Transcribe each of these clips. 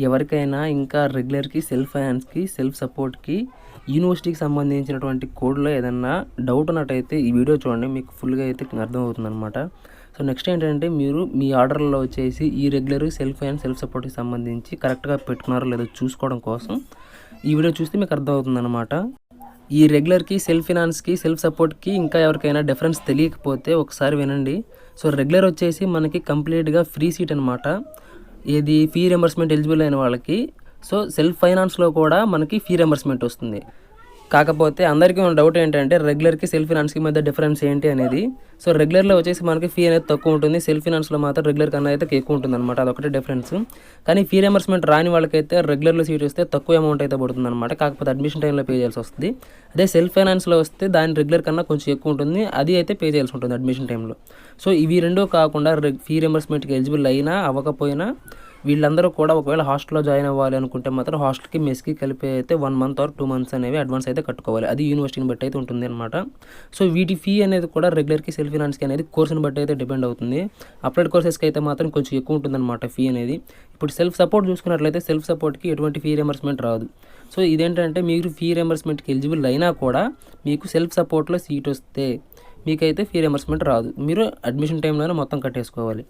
ఎవరికైనా ఇంకా రెగ్యులర్‌కి, self ఫైనాన్స్‌కి, self సపోర్ట్‌కి, యూనివర్సిటీకి సంబంధించినటువంటి కోడ్‌లో ఏదన్నా డౌట్ ఉన్నట్టయితే ఈ వీడియో చూడండి. మీకు ఫుల్‌గా అయితే అర్థమవుతుందనమాట. సో, నెక్స్ట్ ఏంటంటే మీరు మీ ఆర్డర్‌లో వచ్చేసి ఈ రెగ్యులర్, సెల్ఫ్ ఫైనాన్స్, సెల్ఫ్ సపోర్ట్‌కి సంబంధించి కరెక్ట్‌గా పెట్టుకున్నారో లేదో చూసుకోవడం కోసం ఈ వీడియో చూస్తే మీకు అర్థమవుతుందనమాట. ఈ రెగ్యులర్‌కి, సెల్ఫ్ ఫైనాన్స్‌కి, సెల్ఫ్ సపోర్ట్‌కి ఇంకా ఎవరికైనా డిఫరెన్స్ తెలియకపోతే ఒకసారి వినండి. సో, రెగ్యులర్ వచ్చేసి మనకి కంప్లీట్‌గా ఫ్రీ సీట్ అనమాట. ఏది ఫీ రియంబర్స్మెంట్ ఎలిజిబుల్ అయిన వాళ్ళకి. సో, సెల్ఫ్ ఫైనాన్స్‌లో కూడా మనకి ఫీ రియంబర్స్మెంట్ వస్తుంది. కాకపోతే అందరికీ ఉన్న డౌట్ ఏంటంటే రెగ్యులర్‌కి, సెల్ఫ్ ఫైనాన్స్‌కి మధ్య డిఫరెన్స్ ఏంటి అనేది. సో, రెగ్యులర్‌లో వచ్చేసి మనకి ఫీ అనేది తక్కువ ఉంటుంది. సెల్ఫ్ ఫైనాన్స్‌లో మాత్రం రెగ్యులర్ కన్నా అయితే ఎక్కువ ఉంటుందన్నమాట. అదొకటే డిఫరెన్స్. కానీ ఫీ రియంబర్స్మెంట్ రాని వాళ్ళకైతే రెగ్యులర్‌లో సీట్ వస్తే తక్కువ అమౌంట్ అయితే పడుతుందన్నమాట. కాకపోతే అడ్మిషన్ టైంలో పే చేయాల్సి వస్తుంది. అదే సెల్ఫ్ ఫైనాన్స్‌లో వస్తే దాని రెగ్యులర్ కన్నా కొంచెం ఎక్కువ ఉంటుంది. అది అయితే పే చేయాల్సి ఉంటుంది అడ్మిషన్ టైంలో. సో, ఇవి రెండూ కాకుండా ఫీ రియంబర్స్మెంట్‌కి ఎలిజిబుల్ అయినా అవ్వకపోయినా వీళ్ళందరూ కూడా ఒకవేళ హాస్టల్లో జాయిన్ అవ్వాలి అనుకుంటే మాత్రం హాస్టల్కి, మెస్కి కలిపి అయితే 1 మంత్ ఆర్ 2 మంత్స్ అనేవి అడ్వాన్స్ అయితే కట్టుకోవాలి. అది యూనివర్సిటీని బట్టి అయితే ఉంటుంది అనమాట. సో, వీటి ఫీ అనేది కూడా రెగ్యులర్‌కి, సెల్ఫ్ ఫైనాన్స్‌కి అనేది కోర్సుని బట్టి అయితే డిపెండ్ అవుతుంది. అప్లైడ్ కోర్సెస్కి అయితే మాత్రం కొంచెం ఎక్కువ ఉంటుందన్నమాట ఫీ అనేది. ఇప్పుడు సెల్ఫ్ సపోర్ట్ చూసుకున్నట్లయితే సెల్ఫ్ సపోర్ట్‌కి ఎటువంటి ఫీ రియంబర్స్మెంట్ రాదు. సో, ఇదేంటంటే మీరు ఫీ రియంబర్స్మెంట్‌కి ఎలిజిబుల్ అయినా కూడా మీకు సెల్ఫ్ సపోర్ట్‌లో సీట్ వస్తే మీకైతే ఫీ రియంబర్స్మెంట్ రాదు. మీరు అడ్మిషన్ టైంలోనే మొత్తం కట్టేసుకోవాలి.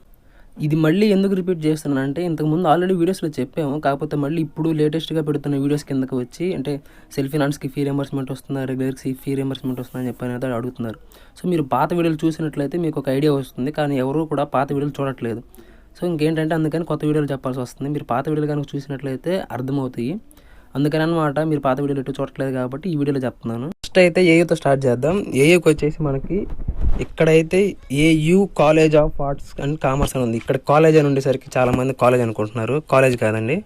ఇది మళ్ళీ ఎందుకు రిపీట్ చేస్తున్నానంటే ఇంతకుముందు ఆల్రెడీ వీడియోస్లో చెప్పాము. కాకపోతే మళ్ళీ ఇప్పుడు లేటెస్ట్‌గా పెడుతున్న వీడియోస్ కిందకి వచ్చి అంటే సెల్ఫ్ ఫైనాన్స్‌కి ఫీ రియంబర్స్మెంట్ వస్తుందా, రెగ్యులర్‌కి ఫీ రియంబర్స్మెంట్ వస్తుందా అని చెప్పి అనేది అడుగుతున్నారు. సో, మీరు పాత వీడియోలు చూసినట్లయితే మీకు ఒక ఐడియా వస్తుంది. కానీ ఎవరు కూడా పాత వీడియోలు చూడట్లేదు. సో, ఇంకేంటంటే అందుకని కొత్త వీడియోలు చెప్పాల్సి వస్తుంది. మీరు పాత వీడియోలు కనుక చూసినట్లయితే అర్థమవుతాయి. అందుకని అనమాట మీరు పాత వీడియోలు ఎటు చూడట్లేదు కాబట్టి ఈ వీడియోలో చెప్తున్నాను. ఫస్ట్ అయితే ఏయూతో స్టార్ట్ చేద్దాం. ఏయూకి వచ్చేసి మనకి ఇక్కడైతే AU college of arts and commerce అని ఉంది. ఇక్కడ కాలేజ్ అని ఉండేసరికి చాలామంది కాలేజ్ అనుకుంటున్నారు. కాలేజ్ కాదండి,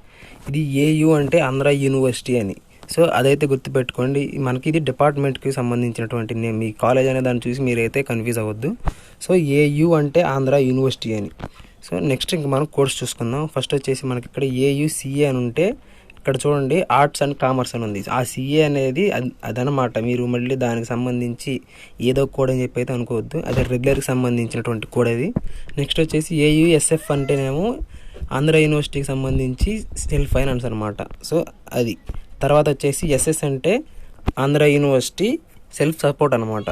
ఇది ఏయూ అంటే ఆంధ్ర యూనివర్సిటీ అని. సో, అదైతే గుర్తుపెట్టుకోండి. మనకి ఇది డిపార్ట్మెంట్కి సంబంధించినటువంటి నేమ్. మీ కాలేజ్ అనే దాన్ని చూసి మీరైతే కన్ఫ్యూజ్ అవ్వద్దు. సో, ఏయూ అంటే ఆంధ్ర యూనివర్సిటీ అని. సో, నెక్స్ట్ ఇంక మనం కోర్స్ చూసుకుందాం. ఫస్ట్ వచ్చేసి మనకి ఇక్కడ ఏయూసీఏ అని ఉంటే ఇక్కడ చూడండి ఆర్ట్స్ అండ్ కామర్స్ అని ఉంది. ఆ సిఏ అనేది అదనమాట. మీరు మళ్ళీ దానికి సంబంధించి ఏదో కోడ్ అని చెప్పి అయితే అనుకోవద్దు. అదే రెగ్యులర్కి సంబంధించినటువంటి కోడ్ అది. నెక్స్ట్ వచ్చేసి ఏయుఎస్ఎఫ్ అంటేనేమో ఆంధ్ర యూనివర్సిటీకి సంబంధించి సెల్ఫ్ ఫైనాన్స్ అనమాట. సో, అది తర్వాత వచ్చేసి ఎస్ఎస్ అంటే ఆంధ్ర యూనివర్సిటీ సెల్ఫ్ సపోర్ట్ అనమాట.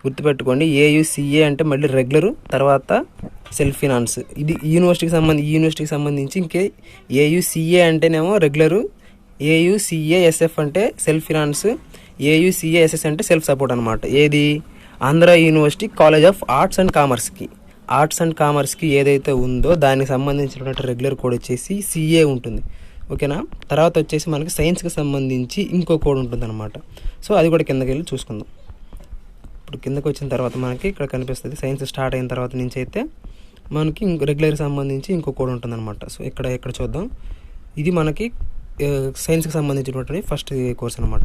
గుర్తుపెట్టుకోండి. ఏయుసిఏ అంటే మళ్ళీ రెగ్యులర్, తర్వాత సెల్ఫ్ ఫినాన్స్. ఇది యూనివర్సిటీకి సంబంధించి ఇంకే ఏయుసిఏ అంటేనేమో రెగ్యులరు, ఏయుసిఏఎస్ఎఫ్ అంటే సెల్ఫ్ ఫినాన్స్, ఏయుసిఏఎస్ఎస్ అంటే సెల్ఫ్ సపోర్ట్ అనమాట. ఏది Andhra university college of arts and కామర్స్కి ఏదైతే ఉందో దానికి సంబంధించినటువంటి రెగ్యులర్ కోడ్ వచ్చేసి సిఏ ఉంటుంది. ఓకేనా. తర్వాత వచ్చేసి మనకి సైన్స్కి సంబంధించి ఇంకో కోడ్ ఉంటుంది అనమాట. సో, అది కూడా కిందకి వెళ్ళి చూసుకుందాం. ఇప్పుడు కిందకి వచ్చిన తర్వాత మనకి ఇక్కడ కనిపిస్తుంది. సైన్స్ స్టార్ట్ అయిన తర్వాత నుంచి అయితే మనకి రెగ్యులర్కి సంబంధించి ఇంకో కోడ్ ఉంటుందన్నమాట. సో, ఇక్కడ చూద్దాం. ఇది మనకి సైన్స్కి సంబంధించినటువంటి ఫస్ట్ కోర్స్ అనమాట.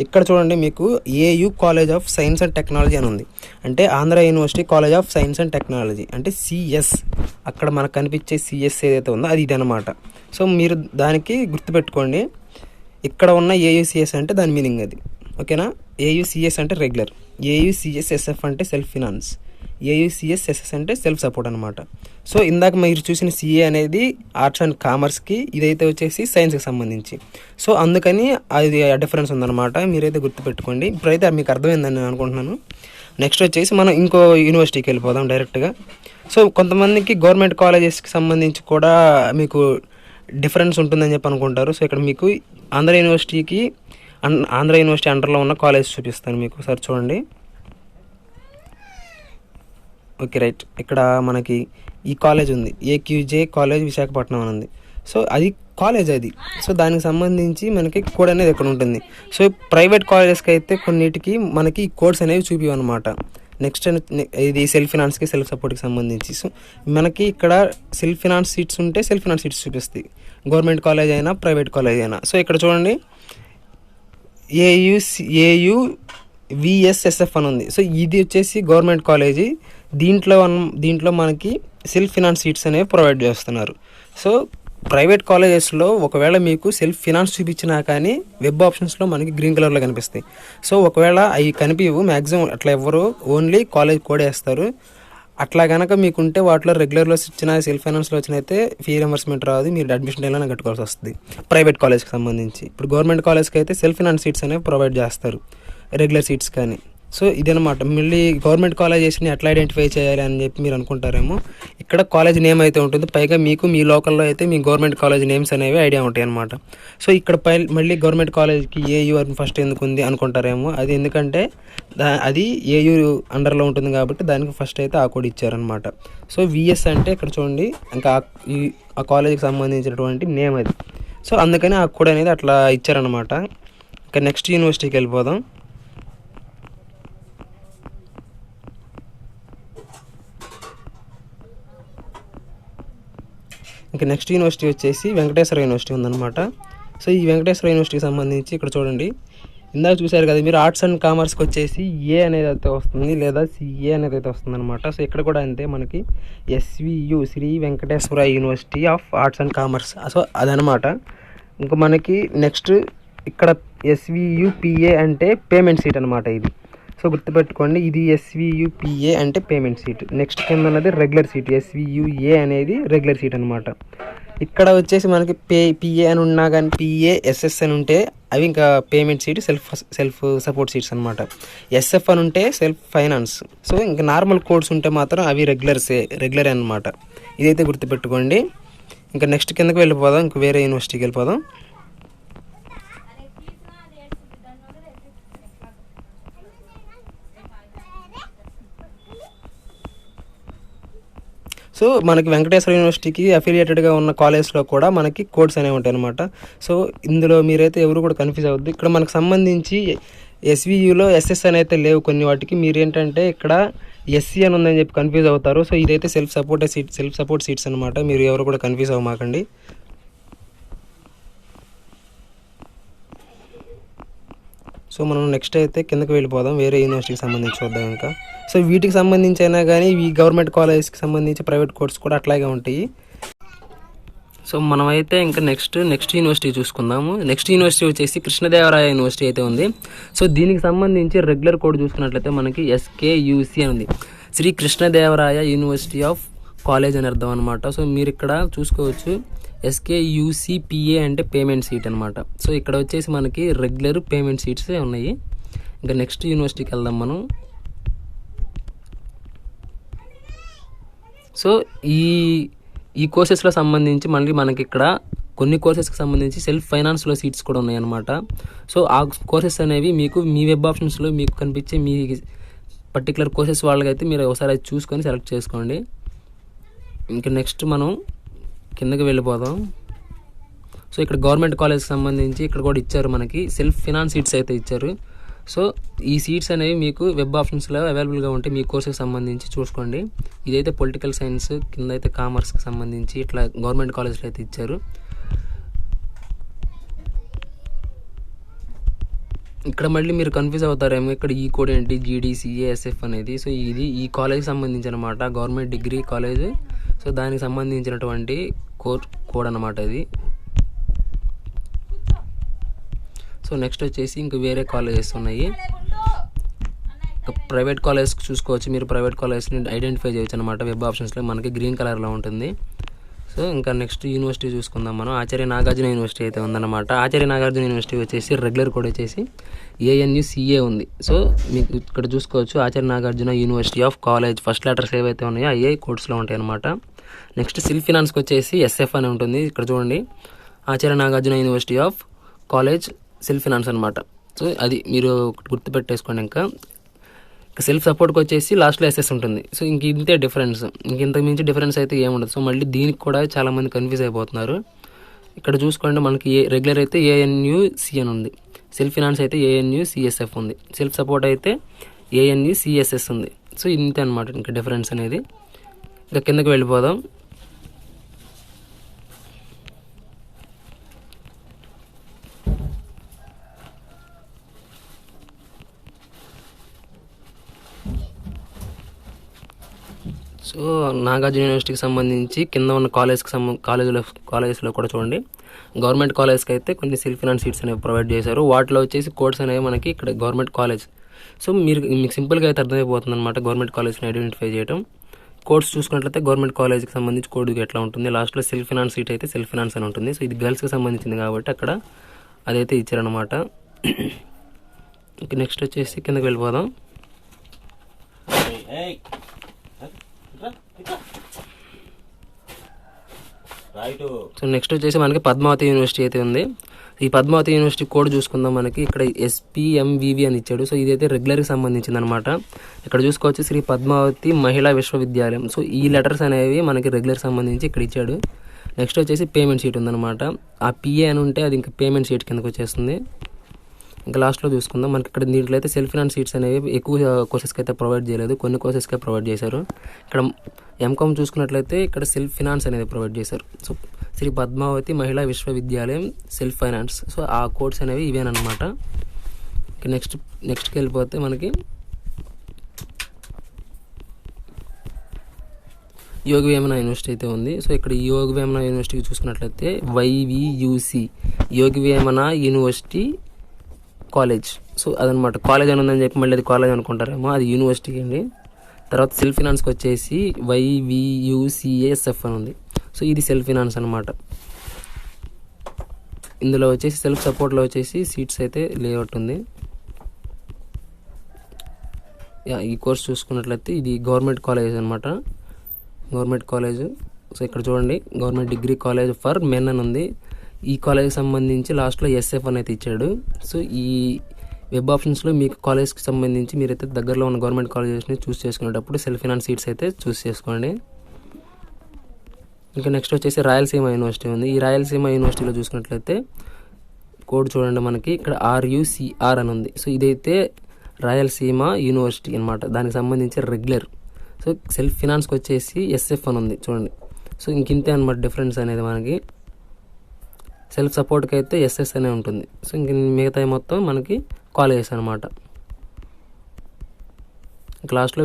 ఇక్కడ చూడండి మీకు AU college of science and technology అని ఉంది. అంటే Andhra university college of science and technology అంటే సిఎస్. అక్కడ మనకు కనిపించే సిఎస్ ఏదైతే ఉందో అది ఇది అనమాట. సో, మీరు దానికి గుర్తుపెట్టుకోండి. ఇక్కడ ఉన్న ఏయుసిఎస్ అంటే దాని మీనింగ్ అది. ఓకేనా. ఏయుసిఎస్ అంటే రెగ్యులర్, ఏయుసిఎస్ఎస్ఎఫ్ అంటే సెల్ఫ్ ఫినాన్స్, ఏయుసిఎస్ఎస్ఎస్ అంటే సెల్ఫ్ సపోర్ట్ అనమాట. సో, ఇందాక మీరు చూసిన సిఏ అనేది ఆర్ట్స్ అండ్ కామర్స్కి, ఇదైతే వచ్చేసి సైన్స్కి సంబంధించి. సో, అందుకని అది డిఫరెన్స్ ఉందన్నమాట. మీరైతే గుర్తుపెట్టుకోండి. ఇప్పుడైతే మీకు అర్థమైందని నేను అనుకుంటున్నాను. నెక్స్ట్ వచ్చేసి మనం ఇంకో యూనివర్సిటీకి వెళ్ళిపోదాం డైరెక్ట్గా. సో, కొంతమందికి గవర్నమెంట్ కాలేజెస్కి సంబంధించి కూడా మీకు డిఫరెన్స్ ఉంటుందని చెప్పి అనుకుంటారు. సో, ఇక్కడ మీకు ఆంధ్ర యూనివర్సిటీ అండర్లో ఉన్న కాలేజ్ చూపిస్తాను మీకు. ఒకసారి చూడండి. Okay, right. ఇక్కడ మనకి ఈ కాలేజ్ ఉంది, ఏక్యూజే కాలేజ్ విశాఖపట్నం అని ఉంది. సో, అది కాలేజ్ అది. సో, దానికి సంబంధించి మనకి కోడ్ అనేది ఇక్కడ ఉంటుంది. సో, ప్రైవేట్ కాలేజెస్కి అయితే కొన్నిటికి మనకి కోడ్స్ అనేవి చూపివన్నమాట. నెక్స్ట్ ఇది సెల్ఫ్ ఫినాన్స్కి, సెల్ఫ్ సపోర్ట్కి సంబంధించి. సో, మనకి ఇక్కడ సెల్ఫ్ ఫినాన్స్ సీట్స్ ఉంటే సెల్ఫ్ ఫినాన్స్ సీట్స్ చూపిస్తాయి, గవర్నమెంట్ కాలేజ్ అయినా ప్రైవేట్ కాలేజ్ అయినా. సో, ఇక్కడ చూడండి ఏయు విఎస్ఎస్ఎఫ్ అని ఉంది. సో, ఇది వచ్చేసి గవర్నమెంట్ కాలేజీ. దీంట్లో మనకి సెల్ఫ్ ఫినాన్స్ సీట్స్ అనేవి ప్రొవైడ్ చేస్తున్నారు. సో, ప్రైవేట్ కాలేజెస్లో ఒకవేళ మీకు సెల్ఫ్ ఫినాన్స్ చూపించినా కానీ వెబ్ ఆప్షన్స్లో మనకి గ్రీన్ కలర్లో కనిపిస్తాయి. సో, ఒకవేళ అవి కనిపించవు మ్యాక్సిమం, అట్లా ఎవ్వరు ఓన్లీ కాలేజ్ కోడ్ వేస్తారు. అట్లా కనుక మీకుంటే వాటిలో రెగ్యులర్లో ఇచ్చిన సెల్ఫ్ ఫైనాన్స్లో వచ్చిన అయితే ఫీ రియంబర్స్మెంట్ రాదు, మీరు అడ్మిషన్ ఎలా కట్టుకోవాల్సి వస్తుంది ప్రైవేట్ కాలేజ్కి సంబంధించి. ఇప్పుడు గవర్నమెంట్ కాలేజ్కి అయితే సెల్ఫ్ ఫైనాన్స్ సీట్స్ అనేవి ప్రొవైడ్ చేస్తారు, రెగ్యులర్ సీట్స్ కానీ. సో ఇదనమాట. మళ్ళీ గవర్నమెంట్ కాలేజెస్ని ఎట్లా ఐడెంటిఫై చేయాలి అని చెప్పి మీరు అనుకుంటారేమో. ఇక్కడ కాలేజ్ నేమ్ అయితే ఉంటుంది, పైగా మీకు మీ లోకల్లో అయితే మీ గవర్నమెంట్ కాలేజ్ నేమ్స్ అనేవి ఐడియా ఉంటాయి అనమాట. సో ఇక్కడ మళ్ళీ గవర్నమెంట్ కాలేజ్కి ఏయూ అని ఫస్ట్ ఎందుకు ఉంది అనుకుంటారేమో. అది ఎందుకంటే అది ఏయూ అండర్లో ఉంటుంది కాబట్టి దానికి ఫస్ట్ అయితే ఆ కోడ్ ఇచ్చారనమాట. సో విఎస్ అంటే ఇక్కడ చూడండి, ఇంకా ఆ కాలేజీకి సంబంధించినటువంటి నేమ్ అది. సో అందుకని ఆ కోడ్ అనేది అట్లా ఇచ్చారనమాట. ఇంకా నెక్స్ట్ యూనివర్సిటీకి వెళ్ళిపోదాం. ఇంకా నెక్స్ట్ యూనివర్సిటీ వచ్చేసి వెంకటేశ్వర యూనివర్సిటీ ఉందన్నమాట. సో ఈ వెంకటేశ్వర యూనివర్సిటీకి సంబంధించి ఇక్కడ చూడండి, ఇందాక చూశారు కదా మీరు, ఆర్ట్స్ అండ్ కామర్స్కి వచ్చేసి ఏ అనేది అయితే వస్తుంది, లేదా సిఏ అనేది అయితే వస్తుంది అనమాట. సో ఇక్కడ కూడా అంతే, మనకి SVU Shri Venkateswara university of arts and commerce. So అదనమాట. ఇంకా మనకి నెక్స్ట్ ఇక్కడ SVUPA అంటే పేమెంట్ సీట్ అనమాట ఇది. సో గుర్తుపెట్టుకోండి, ఇది SVUPA అంటే పేమెంట్ సీట్. నెక్స్ట్ కింద ఉన్నది రెగ్యులర్ సీట్, SVUA అనేది రెగ్యులర్ సీట్ అనమాట. ఇక్కడ వచ్చేసి మనకి PA అని ఉన్నా కానీ PASS అని ఉంటే అవి ఇంకా payment seat, self support seats అనమాట. SF అని ఉంటే సెల్ఫ్ ఫైనాన్స్. సో ఇంకా నార్మల్ కోడ్స్ ఉంటే మాత్రం అవి రెగ్యులర్ అనమాట. ఇదైతే గుర్తుపెట్టుకోండి. ఇంకా నెక్స్ట్ కిందకి వెళ్ళిపోదాం, ఇంక వేరే యూనివర్సిటీకి వెళ్ళిపోదాం. సో మనకి వెంకటేశ్వర యూనివర్సిటీకి అఫిలియేటెడ్గా ఉన్న కాలేజ్లో కూడా మనకి కోడ్స్ అనేవి ఉంటాయి అనమాట. సో ఇందులో మీరైతే ఎవరు కూడా కన్ఫ్యూజ్ అవ్వద్దు. ఇక్కడ మనకు సంబంధించి SVUలో SS అని అయితే లేవు కొన్ని వాటికి. మీరు ఏంటంటే ఇక్కడ SC అని ఉందని చెప్పి కన్ఫ్యూజ్ అవుతారు. సో ఇదైతే సెల్ఫ్ సపోర్ట్ సీట్స్ అనమాట. మీరు ఎవరు కూడా కన్ఫ్యూజ్ అవ్వమాకండి. సో మనం నెక్స్ట్ అయితే కిందకి వెళ్ళిపోదాం, వేరే యూనివర్సిటీకి సంబంధించి చూద్దాం ఇంకా. సో వీటికి సంబంధించి అయినా కానీ ఈ గవర్నమెంట్ కాలేజ్కి సంబంధించి ప్రైవేట్ కోర్స్ కూడా అట్లాగే ఉంటాయి. సో మనమైతే ఇంకా నెక్స్ట్ యూనివర్సిటీ చూసుకుందాము. నెక్స్ట్ యూనివర్సిటీ వచ్చేసి కృష్ణదేవరాయ యూనివర్సిటీ అయితే ఉంది. సో దీనికి సంబంధించి రెగ్యులర్ కోడ్ చూసుకున్నట్లయితే మనకి SKUC అని ఉంది, Shri Krishnadevaraya university of college అని అర్థం అనమాట. సో మీరు ఇక్కడ చూసుకోవచ్చు, SKUCPA అంటే పేమెంట్ సీట్ అనమాట. సో ఇక్కడ వచ్చేసి మనకి రెగ్యులర్ పేమెంట్ సీట్సే ఉన్నాయి. ఇంకా నెక్స్ట్ యూనివర్సిటీకి వెళ్దాం మనం. సో ఈ కోర్సెస్లో సంబంధించి మళ్ళీ మనకి ఇక్కడ కొన్ని కోర్సెస్కి సంబంధించి సెల్ఫ్ ఫైనాన్స్లో సీట్స్ కూడా ఉన్నాయన్నమాట. సో ఆ కోర్సెస్ అనేవి మీకు మీ వెబ్ ఆప్షన్స్లో మీకు కనిపించే మీ పర్టికులర్ కోర్సెస్ వాళ్ళకైతే మీరు ఒకసారి చూసుకొని సెలెక్ట్ చేసుకోండి. ఇంకా నెక్స్ట్ మనం కిందకి వెళ్ళిపోదాం. సో ఇక్కడ గవర్నమెంట్ కాలేజ్కి సంబంధించి ఇక్కడ కూడా ఇచ్చారు, మనకి సెల్ఫ్ ఫైనాన్స్ సీట్స్ అయితే ఇచ్చారు. సో ఈ సీట్స్ అనేవి మీకు వెబ్ ఆప్షన్స్లో అవైలబుల్గా ఉంటే మీ కోర్సుకి సంబంధించి చూసుకోండి. ఇదైతే పొలిటికల్ సైన్స్, కింద అయితే కామర్స్కి సంబంధించి ఇట్లా గవర్నమెంట్ కాలేజ్లో అయితే ఇచ్చారు. ఇక్కడ మళ్ళీ మీరు కన్ఫ్యూజ్ అవుతారేమో, ఇక్కడ ఈ కోడ్ ఏంటి GDCASF అనేది. సో ఇది ఈ కాలేజ్కి సంబంధించి అనమాట, గవర్నమెంట్ డిగ్రీ కాలేజ్. సో దానికి సంబంధించినటువంటి కోడ్ అనమాట ఇది. సో నెక్స్ట్ వచ్చేసి ఇంక వేరే కాలేజెస్ ఉన్నాయి. ప్రైవేట్ కాలేజ్ చూసుకోవచ్చు, మీరు ప్రైవేట్ కాలేజ్ని ఐడెంటిఫై చేయొచ్చు అనమాట. వెబ్ ఆప్షన్స్లో మనకి గ్రీన్ కలర్లో ఉంటుంది. సో ఇంకా నెక్స్ట్ యూనివర్సిటీ చూసుకుందాం మనం. ఆచార్య నాగార్జున యూనివర్సిటీ అయితే ఉందన్నమాట. ఆచార్య నాగార్జున యూనివర్సిటీ వచ్చేసి రెగ్యులర్ కోడ్ వచ్చేసి ANUCA ఉంది. సో మీకు ఇక్కడ చూసుకోవచ్చు, Acharya Nagarjuna university of college first letters ఏవైతే ఉన్నాయో అయ్యే కోడ్స్లో ఉంటాయి అనమాట. నెక్స్ట్ సెల్ఫ్ ఫైనాన్స్కి వచ్చేసి SF అని ఉంటుంది. ఇక్కడ చూడండి, Acharya Nagarjuna university of college self finance అనమాట. సో అది మీరు గుర్తుపెట్టేసుకోండి. ఇంకా సెల్ఫ్ సపోర్ట్కి వచ్చేసి లాస్ట్లో SS ఉంటుంది. సో ఇంతే డిఫరెన్స్, ఇంతకు మించి డిఫరెన్స్ అయితే ఏముండదు. సో మళ్ళీ దీనికి కూడా చాలామంది కన్ఫ్యూజ్ అయిపోతున్నారు. ఇక్కడ చూసుకోండి, మనకి రెగ్యులర్ అయితే ANUC అని ఉంది, సెల్ఫ్ ఫైనాన్స్ అయితే ANUCSF ఉంది, సెల్ఫ్ సపోర్ట్ అయితే ANUCSS ఉంది. సో ఇంతే అనమాట ఇంకా డిఫరెన్స్ అనేది. ఇంకా కిందకి వెళ్ళిపోదాం. సో నాగార్జున యూనివర్సిటీకి సంబంధించి కింద ఉన్న కాలేజెస్లో కూడా చూడండి, గవర్నమెంట్ కాలేజ్కి అయితే కొన్ని సెల్ఫ్ ఫైనాన్స్ సీట్స్ అనేవి ప్రొవైడ్ చేశారు. వాటిలో వచ్చేసి కోడ్స్ అనేవి మనకి ఇక్కడ గవర్నమెంట్ కాలేజ్. సో మీకు సింపుల్గా అయితే అర్థమైపోతుంది అనమాట గవర్నమెంట్ కాలేజ్ని ఐడెంటిఫై చేయడం. కోడ్స్ చూసుకున్నట్లయితే గవర్నమెంట్ కాలేజ్కి సంబంధించి కోడ్ ఎట్లా ఉంటుంది, లాస్ట్లో సెల్ఫ్ ఫినాన్స్ సీట్ అయితే సెల్ఫ్ ఫినాన్స్ అని ఉంటుంది. సో ఇది గర్ల్స్కి సంబంధించింది కాబట్టి అక్కడ అదైతే ఇచ్చారనమాట. నెక్స్ట్ వచ్చేసి కిందకి వెళ్ళిపోదాం. సో నెక్స్ట్ వచ్చేసి మనకి పద్మావతి యూనివర్సిటీ అయితే ఉంది. ఈ పద్మావతి యూనివర్సిటీ కోడ్ చూసుకుందాం. మనకి ఇక్కడ SPMVV అని ఇచ్చాడు. సో ఇదైతే రెగ్యులర్కి సంబంధించింది అనమాట. ఇక్కడ చూసుకోవచ్చు శ్రీ పద్మావతి మహిళా విశ్వవిద్యాలయం. సో ఈ లెటర్స్ అనేవి మనకి రెగ్యులర్కి సంబంధించి ఇక్కడ ఇచ్చాడు. నెక్స్ట్ వచ్చేసి పేమెంట్ షీట్ ఉందన్నమాట. ఆ PA అని ఉంటే అది ఇంకా పేమెంట్ షీట్ కిందకి వచ్చేస్తుంది. ఇంకా లాస్ట్లో చూసుకుందాం. మనకి ఇక్కడ దీంట్లో అయితే సెల్ఫ్ ఫినాన్స్ సీట్స్ అనేవి ఎక్కువ కోర్సెస్కి అయితే ప్రొవైడ్ చేయలేదు, కొన్ని కోర్సెస్కే ప్రొవైడ్ చేశారు. ఇక్కడ MCOM చూసుకున్నట్లయితే ఇక్కడ సెల్ఫ్ ఫినాన్స్ అనేది ప్రొవైడ్ చేశారు. సో శ్రీ పద్మావతి మహిళా విశ్వవిద్యాలయం సెల్ఫ్ ఫైనాన్స్. సో ఆ కోర్స్ అనేవి ఇవేనమాట. నెక్స్ట్కి వెళ్ళిపోతే మనకి యోగి వేమన యూనివర్సిటీ అయితే ఉంది. సో ఇక్కడ యోగి వేమన యూనివర్సిటీ చూసుకున్నట్లయితే YVUC Yogi Vemana university college. So అదనమాట. కాలేజ్ అని ఉందని చెప్పి మళ్ళీ అది కాలేజ్ అనుకుంటారేమో, అది యూనివర్సిటీ అండి. తర్వాత సెల్ఫ్ ఫినాన్స్కి వచ్చేసి YVUCASF అని ఉంది. సో ఇది సెల్ఫ్ ఫినాన్స్ అనమాట. ఇందులో వచ్చేసి సెల్ఫ్ సపోర్ట్లో వచ్చేసి సీట్స్ అయితే లేఅవుట్ ఉంది. ఈ కోర్స్ చూసుకున్నట్లయితే ఇది గవర్నమెంట్ కాలేజ్ అనమాట. Government college. సో ఇక్కడ చూడండి, government degree college for men అని ఉంది. ఈ కాలేజ్కి సంబంధించి లాస్ట్లో SF అని అయితే ఇచ్చాడు. సో ఈ వెబ్ ఆప్షన్స్లో మీకు కాలేజ్కి సంబంధించి మీరైతే దగ్గరలో ఉన్న గవర్నమెంట్ కాలేజెస్ని చూస్ చేసుకునేటప్పుడు సెల్ఫ్ ఫినాన్స్ సీట్స్ అయితే చూస్ చేసుకోండి. ఇంకా నెక్స్ట్ వచ్చేసి రాయలసీమ యూనివర్సిటీ ఉంది. ఈ రాయలసీమ యూనివర్సిటీలో చూసుకున్నట్లయితే కోడ్ చూడండి, మనకి ఇక్కడ RUCR అని ఉంది. సో ఇదైతే రాయలసీమ యూనివర్సిటీ అనమాట. దానికి సంబంధించి రెగ్యులర్. సో సెల్ఫ్ ఫినాన్స్కి వచ్చేసి SF అని ఉంది చూడండి. సో ఇంతే అనమాట డిఫరెన్స్ అనేది. మనకి సెల్ఫ్ సపోర్ట్కి అయితే SS అనే ఉంటుంది. సో ఇంక మిగతా మొత్తం మనకి కాలేజెస్ అనమాట. క్లాస్లో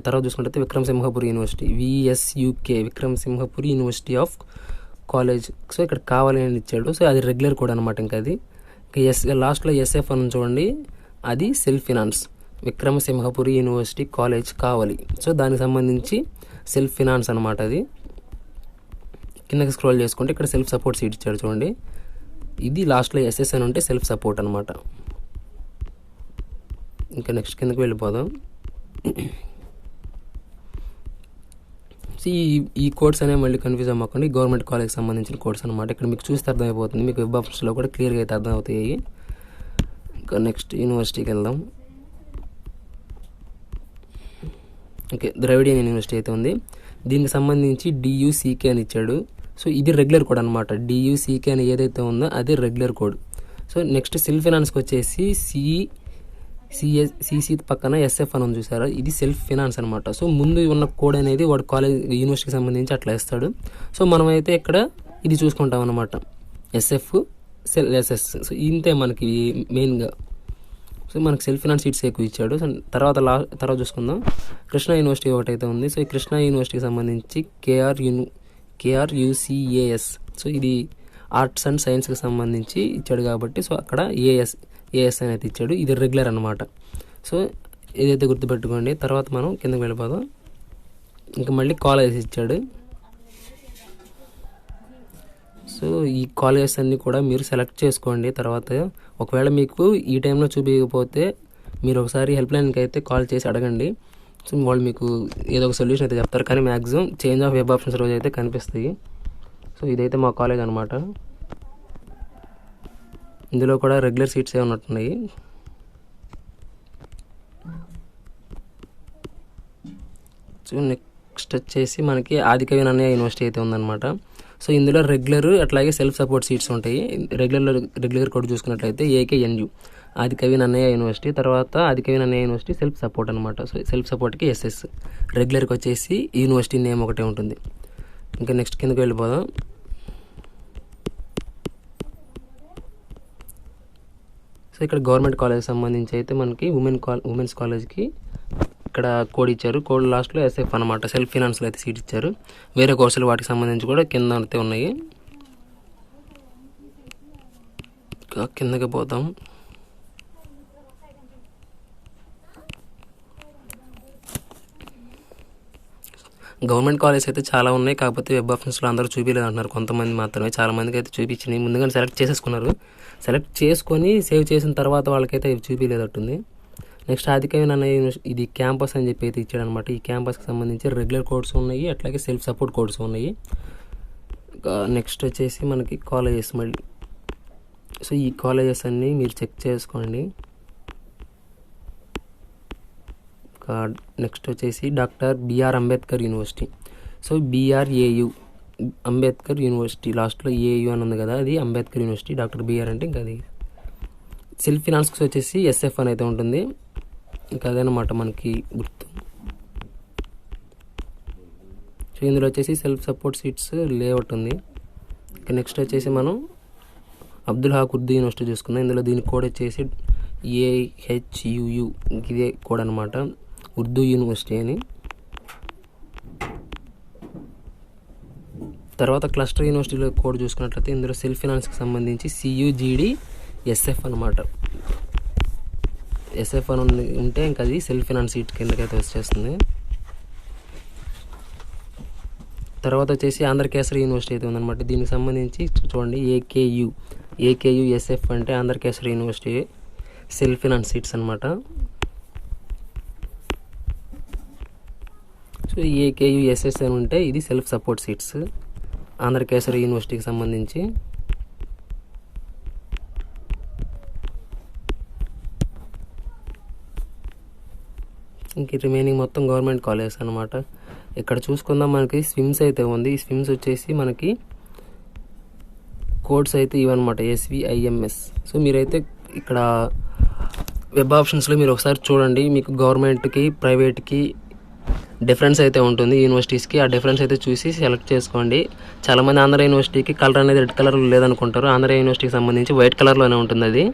తర్వాత చూసుకుంటే Vikramasimhapuri university VSUK Vikramasimhapuri university of college. So ఇక్కడ కావాలి అని ఇచ్చాడు. సో అది రెగ్యులర్ కూడా అనమాట. ఇంకా అది లాస్ట్లో SF అని చూడండి, అది self finance Vikramasimhapuri university college Kavali. So దానికి సంబంధించి సెల్ఫ్ ఫినాన్స్ అనమాట. అది కిందకి స్క్రోల్ చేసుకుంటే ఇక్కడ సెల్ఫ్ సపోర్ట్ సీట్ ఇచ్చాడు చూడండి. ఇది లాస్ట్లో SS అని ఉంటే సెల్ఫ్ సపోర్ట్ అనమాట. ఇంకా నెక్స్ట్ కిందకి వెళ్ళిపోదాం. ఈ కోడ్స్ అనేవి మళ్ళీ కన్ఫ్యూజ్ అవ్వకండి. గవర్నమెంట్ కాలేజ్కి సంబంధించిన కోడ్స్ అనమాట. ఇక్కడ మీకు చూస్తే అర్థమైపోతుంది, మీకు వెబ్ ఆప్షన్స్లో కూడా క్లియర్గా అయితే అర్థమవుతాయి. ఇంకా నెక్స్ట్ యూనివర్సిటీకి వెళ్దాం. ఓకే, ద్రవిడియన్ యూనివర్సిటీ అయితే ఉంది. దీనికి సంబంధించి DUCK అని ఇచ్చాడు. సో ఇది రెగ్యులర్ కోడ్ అనమాట. DUCK అని ఏదైతే ఉందో అది regular code. So next self ఫినాన్స్కి వచ్చేసి CC పక్కన SF అని ఉంది చూసారా, ఇది సెల్ఫ్ ఫినాన్స్ అనమాట. సో ముందు ఉన్న కోడ్ అనేది వాడు కాలేజ్ యూనివర్సిటీకి సంబంధించి అట్లా ఇస్తాడు. సో మనమైతే ఇక్కడ ఇది చూసుకుంటాం అనమాట, SF SS. సో ఇంతే మనకి మెయిన్గా. సో మనకి సెల్ఫ్ ఫినాన్స్ సీట్స్ ఎక్కువ ఇచ్చాడు. సో తర్వాత చూసుకుందాం. కృష్ణా యూనివర్సిటీ ఒకటైతే ఉంది. సో ఈ కృష్ణా యూనివర్సిటీకి సంబంధించి KRUCAS. సో ఇది ఆర్ట్స్ అండ్ సైన్స్కి సంబంధించి ఇచ్చాడు కాబట్టి సో అక్కడ AS అనేది ఇచ్చాడు. ఇది రెగ్యులర్ అనమాట. సో ఇదైతే గుర్తుపెట్టుకోండి. తర్వాత మనం కిందకి వెళ్ళిపోదాం. ఇంకా మళ్ళీ కాలేజెస్ ఇచ్చాడు. సో ఈ కాలేజెస్ అన్నీ కూడా మీరు సెలెక్ట్ చేసుకోండి. తర్వాత ఒకవేళ మీకు ఈ టైంలో చూపించకపోతే మీరు ఒకసారి హెల్ప్ లైన్కి అయితే కాల్ చేసి అడగండి. సో వాళ్ళు మీకు ఏదో ఒక సొల్యూషన్ అయితే చెప్తారు. కానీ maximum change of web options రోజు అయితే కనిపిస్తాయి. సో ఇదైతే మా కాలేజ్ అనమాట. ఇందులో కూడా రెగ్యులర్ సీట్స్ ఏ ఉన్నట్టున్నాయి. సో నెక్స్ట్ వచ్చేసి మనకి ఆదికవి నన్నయ్య యూనివర్సిటీ అయితే ఉందన్నమాట. సో ఇందులో రెగ్యులర్ అట్లాగే సెల్ఫ్ సపోర్ట్ సీట్స్ ఉంటాయి. రెగ్యులర్ కోడ్ చూసుకున్నట్లయితే AKNU ఆదికవి నన్నయ్య యూనివర్సిటీ. తర్వాత Adikavi Nannaya university self support అనమాట. సో సెల్ఫ్ సపోర్ట్కి SS. రెగ్యులర్కి వచ్చేసి యూనివర్సిటీ నేమ్ ఒకటే ఉంటుంది. ఇంకా నెక్స్ట్ కిందకి వెళ్ళిపోదాం. సో ఇక్కడ గవర్నమెంట్ కాలేజ్ సంబంధించి అయితే మనకి ఉమెన్స్ కాలేజ్కి ఇక్కడ కోడ్ ఇచ్చారు. కోడ్ లాస్ట్లో SF అనమాట. సెల్ఫ్ ఫినాన్స్లో అయితే సీట్ ఇచ్చారు. వేరే కోర్సులు వాటికి సంబంధించి కూడా కింద అయితే ఉన్నాయి. కిందకి పోతాం. గవర్నమెంట్ కాలేజ్ అయితే చాలా ఉన్నాయి, కాకపోతే వెబ్ ఆప్షన్స్లో అందరూ చూపించలేదు అంటున్నారు, కొంతమంది మాత్రమే. చాలా మందికి అయితే చూపించినాయి, ముందుగానే సెలెక్ట్ చేసేసుకున్నారు. సెలెక్ట్ చేసుకొని సేవ్ చేసిన తర్వాత వాళ్ళకైతే ఇవి చూపించలేదట్టుంది. నెక్స్ట్ ఆదికవి నన్న ఇది క్యాంపస్ అని చెప్పి అయితే ఇచ్చాడనమాట. ఈ క్యాంపస్కి సంబంధించి రెగ్యులర్ కోర్స్ ఉన్నాయి, అట్లాగే సెల్ఫ్ సపోర్ట్ కోర్స్ ఉన్నాయి. నెక్స్ట్ వచ్చేసి మనకి కాలేజెస్ మళ్ళీ. సో ఈ కాలేజెస్ అన్నీ మీరు చెక్ చేసుకోండి. నెక్స్ట్ వచ్చేసి doctor BR Ambedkar university. So BRAU Ambedkar university, లాస్ట్లో ఏయు అని ఉంది కదా, అది అంబేద్కర్ యూనివర్సిటీ. డాక్టర్ బిఆర్ అంటే ఇంకా అది. సెల్ఫ్ ఫినాన్స్కి వచ్చేసి ఎస్ఎఫ్ అని అయితే ఉంటుంది, ఇంకా అదనమాట మనకి గుర్తు. సో ఇందులో వచ్చేసి సెల్ఫ్ సపోర్ట్ సీట్స్ లేఅవుట్ ఉంది. ఇంకా నెక్స్ట్ వచ్చేసి మనం అబ్దుల్ హాక్ ఉర్దూ యూనివర్సిటీ చూసుకుందాం. ఇందులో దీని కోడ్ వచ్చేసి AHUU, ఇదే కోడ్ అనమాట, ఉర్దూ యూనివర్సిటీ అని. తర్వాత క్లస్టర్ యూనివర్సిటీలో కోడ్ చూసుకున్నట్లయితే ఇందులో సెల్ఫ్ ఫినాన్స్కి సంబంధించి CUGD-SF అనమాట. SF అని ఉంటే ఇంకా అది సెల్ఫ్ ఫినాన్స్ సీట్ కిందకైతే వచ్చేస్తుంది. తర్వాత వచ్చేసి ఆంధ్రకేసరి యూనివర్సిటీ అయితే ఉందన్నమాట. దీనికి సంబంధించి చూడండి AKU-SF అంటే Andhrakesari university self finance seats అనమాట. సో AKU-SS అని ఉంటే ఇది సెల్ఫ్ సపోర్ట్ సీట్స్ ఆంధ్రకేసరి యూనివర్సిటీకి సంబంధించి. ఇంక రిమైనింగ్ మొత్తం గవర్నమెంట్ కాలేజెస్ అనమాట. ఇక్కడ చూసుకుందాం, మనకి స్విమ్స్ అయితే ఉంది. ఈ స్విమ్స్ వచ్చేసి మనకి కోడ్స్ అయితే ఇవన్నమాట, SVIMS. సో మీరైతే ఇక్కడ వెబ్ ఆప్షన్స్లో మీరు ఒకసారి చూడండి, మీకు గవర్నమెంట్కి ప్రైవేట్కి డిఫరెన్స్ అయితే ఉంటుంది యూనివర్సిటీస్కి. ఆ డిఫరెన్స్ అయితే చూసి సెలెక్ట్ చేసుకోండి. చాలామంది ఆంధ్ర యూనివర్సిటీకి కలర్ అనేది రెడ్ కలర్ లేదనుకుంటారు, ఆంధ్ర యూనివర్సిటీకి సంబంధించి వైట్ కలర్లోనే ఉంటుంది అది.